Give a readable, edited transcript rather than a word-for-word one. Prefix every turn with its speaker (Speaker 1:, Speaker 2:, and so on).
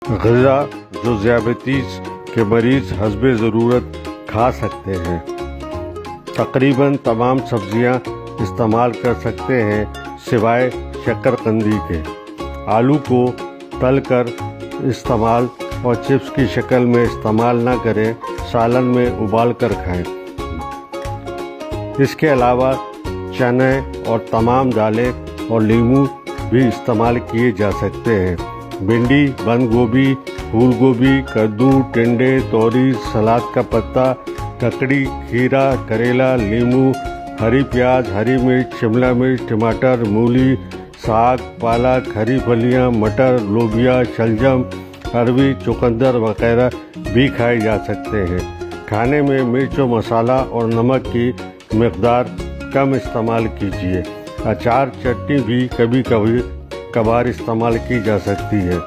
Speaker 1: ग़िज़ा जो ज़ियाबतीस के मरीज़ हस्बे ज़रूरत खा सकते हैं। तकरीबन तमाम सब्ज़ियाँ इस्तेमाल कर सकते हैं सिवाय शकरकंदी के। आलू को तलकर इस्तेमाल और चिप्स की शक्ल में इस्तेमाल न करें, सालन में उबाल कर खाएं। इसके अलावा चने और तमाम दालें और नींबू भी इस्तेमाल किए जा सकते हैं। भिंडी, बंद गोभी, फूल गोभी, कद्दू, टिंडे, तोरी, सलाद का पत्ता, ककड़ी, खीरा, करेला, नींबू, हरी प्याज, हरी मिर्च, शिमला मिर्च, टमाटर, मूली, साग, पालक, हरी फलियाँ, मटर, लोबिया, शलजम, अरवी, चुकंदर वगैरह भी खाए जा सकते हैं। खाने में मिर्च और मसाला और नमक की मिक़दार कम इस्तेमाल कीजिए। अचार, चटनी भी कभी कभार इस्तेमाल की जा सकती है।